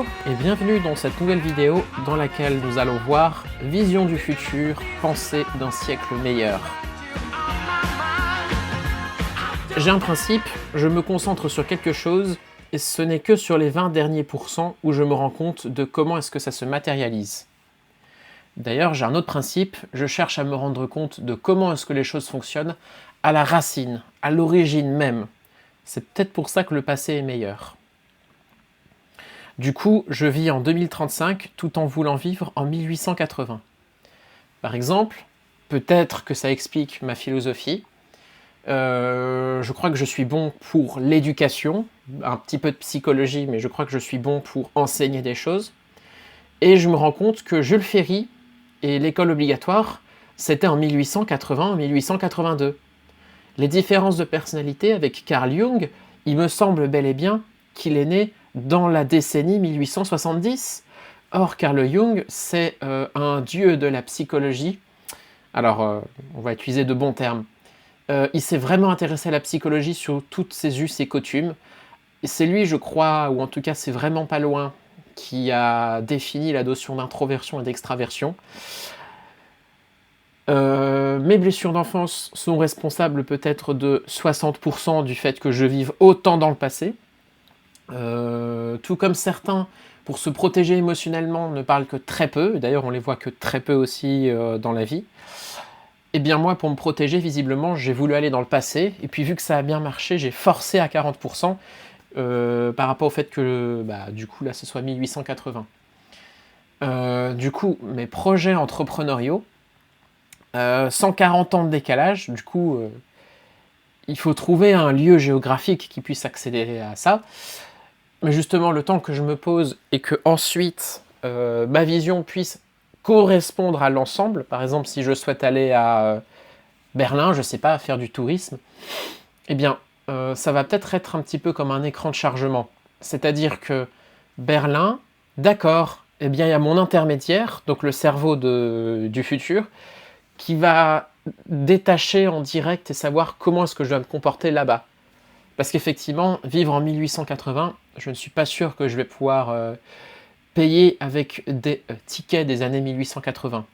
Bonjour et bienvenue dans cette nouvelle vidéo dans laquelle nous allons voir Vision du futur, pensée d'un siècle meilleur. J'ai un principe, je me concentre sur quelque chose et ce n'est que sur les 20 derniers pourcents où je me rends compte de comment est-ce que ça se matérialise. D'ailleurs, j'ai un autre principe, je cherche à me rendre compte de comment est-ce que les choses fonctionnent à la racine, à l'origine même. C'est peut-être pour ça que le passé est meilleur. Du coup, je vis en 2035 tout en voulant vivre en 1880. Par exemple, peut-être que ça explique ma philosophie. Je crois que je suis bon pour l'éducation, un petit peu de psychologie, mais je crois que je suis bon pour enseigner des choses. Et je me rends compte que Jules Ferry et l'école obligatoire, c'était en 1880, 1882. Les différences de personnalité avec Carl Jung, il me semble bel et bien qu'il est né dans la décennie 1870. Or, Carl Jung, c'est un dieu de la psychologie. Alors, on va utiliser de bons termes. Il s'est vraiment intéressé à la psychologie sur toutes ses us et coutumes. Et c'est lui, je crois, ou en tout cas c'est vraiment pas loin, qui a défini la notion d'introversion et d'extraversion. Mes blessures d'enfance sont responsables peut-être de 60% du fait que je vive autant dans le passé. Tout comme certains, pour se protéger émotionnellement, ne parlent que très peu, d'ailleurs on les voit que très peu aussi dans la vie. Et bien moi, pour me protéger, visiblement, j'ai voulu aller dans le passé, et puis vu que ça a bien marché, j'ai forcé à 40%, par rapport au fait que, du coup, là, ce soit 1880. Du coup, mes projets entrepreneuriaux, 140 ans de décalage, du coup, il faut trouver un lieu géographique qui puisse accéder à ça. Mais justement, le temps que je me pose et que ensuite ma vision puisse correspondre à l'ensemble, par exemple, si je souhaite aller à Berlin, je sais pas, faire du tourisme, eh bien, ça va peut-être être un petit peu comme un écran de chargement. C'est-à-dire que Berlin, d'accord, eh bien, il y a mon intermédiaire, donc le cerveau du futur, qui va détacher en direct et savoir comment est-ce que je dois me comporter là-bas. Parce qu'effectivement, vivre en 1880, je ne suis pas sûr que je vais pouvoir payer avec des tickets des années 1880.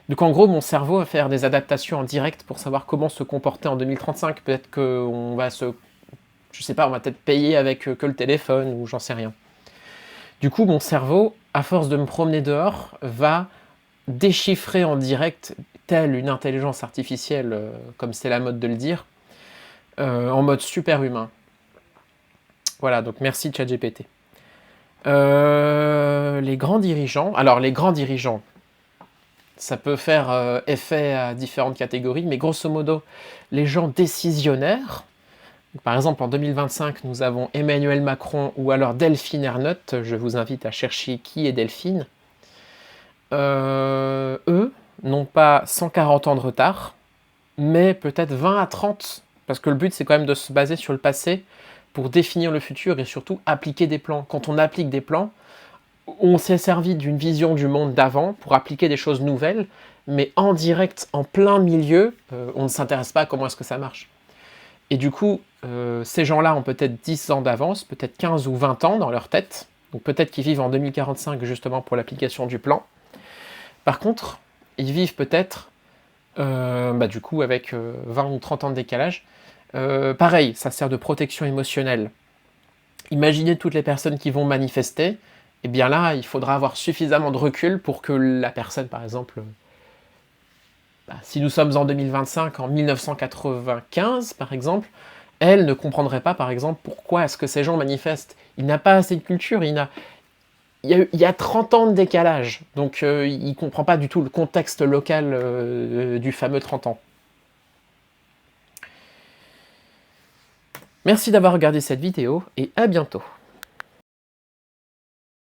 Donc en gros, mon cerveau va faire des adaptations en direct pour savoir comment se comporter en 2035. Peut-être qu'on va je sais pas, on va peut-être payer avec que le téléphone ou j'en sais rien. Du coup, mon cerveau, à force de me promener dehors, va déchiffrer en direct, telle une intelligence artificielle, comme c'est la mode de le dire, en mode super humain. Voilà, donc merci ChatGPT. Les grands dirigeants, alors les grands dirigeants, ça peut faire effet à différentes catégories, mais grosso modo, les gens décisionnaires, par exemple en 2025, nous avons Emmanuel Macron ou alors Delphine Ernotte, je vous invite à chercher qui est Delphine. Eux n'ont pas 140 ans de retard, mais peut-être 20 à 30, parce que le but c'est quand même de se baser sur le passé pour définir le futur et surtout appliquer des plans. Quand on applique des plans, on s'est servi d'une vision du monde d'avant pour appliquer des choses nouvelles, mais en direct, en plein milieu, on ne s'intéresse pas à comment est-ce que ça marche. Et du coup, ces gens-là ont peut-être 10 ans d'avance, peut-être 15 ou 20 ans dans leur tête, donc peut-être qu'ils vivent en 2045 justement pour l'application du plan. Par contre, ils vivent peut-être, du coup, avec 20 ou 30 ans de décalage. Pareil, ça sert de protection émotionnelle. Imaginez toutes les personnes qui vont manifester, et bien là, il faudra avoir suffisamment de recul pour que la personne, par exemple, si nous sommes en 2025, en 1995, par exemple, elle ne comprendrait pas, par exemple, pourquoi est-ce que ces gens manifestent. Il n'a pas assez de culture, il y a 30 ans de décalage, donc il ne comprend pas du tout le contexte local du fameux 30 ans. Merci d'avoir regardé cette vidéo et à bientôt.